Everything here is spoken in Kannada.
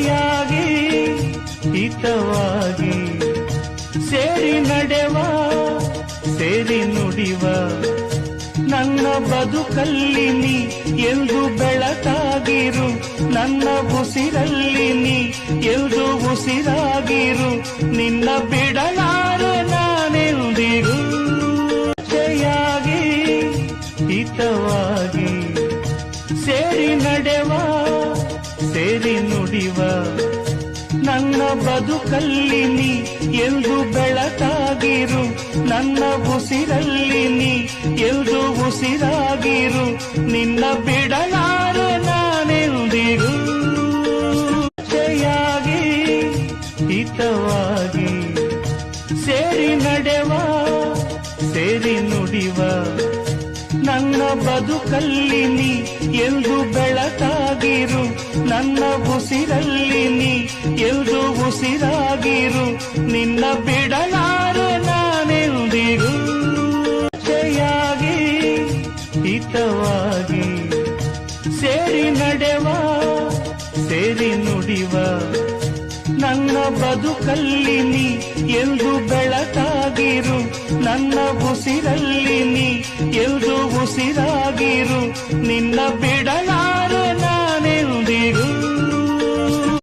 ಜೊತೆಯಾಗಿ ಹಿತವಾಗಿ ಸೇರಿ ನಡೆವ ಸೇರಿ ನುಡಿವ ನನ್ನ ಬದುಕಲ್ಲಿ ನೀ ಎಂದು ಬೆಳಕಾಗಿರು ನನ್ನ ಉಸಿರಲ್ಲಿ ನೀ ಎಂದು ಉಸಿರಾಗಿರು ನಿನ್ನ ಬಿಡಲಾರೆ ನಾನೆಂದಿಗೂ ಜೊತೆಯಾಗಿ ಹಿತವಾಗಿ ಸೇರಿ ನಡೆವ ಸೇರಿ ನುಡಿವ ನನ್ನ ಬದುಕಲ್ಲಿ ನೀ ಎಂದು ಬೆಳಕಾಗಿರು ನನ್ನ ಉಸಿರಲ್ಲಿ ನೀ ಎಂದು ಉಸಿರಾಗಿರು ನಿನ್ನ ಬಿಡಲಾರೆ ನಾನೆಂದಿಗೂ ಜೊತೆಯಾಗಿ ಹಿತವಾಗಿ ಸೇರಿ ನಡೆವ ಸೇರಿ ನುಡಿವ ನನ್ನ ಬದುಕಲ್ಲಿ ನೀ ಎಂದು ಬೆಳಕಾಗಿರು ನನ್ನ ಉಸಿರಲ್ಲಿ ನೀ ಎಂದು ಉಸಿರಾಗಿರು ನಿನ್ನ ಬಿಡಲಾರೆ ನಾನೆಂದಿಗೂ ಜೊತೆಯಾಗಿ ಹಿತವಾಗಿ ಸೇರಿ ನಡೆವ ಸೇರಿ ನುಡಿವ ನನ್ನ ಬದುಕಲ್ಲಿ ನೀ ಎಂದು ಬೆಳಕಾಗಿರು ನನ್ನ ಉಸಿರಲ್ಲಿ ನೀ ಎಂದು ಉಸಿರಾಗಿರು ನಿನ್ನ ಬಿಡಲಾರೆ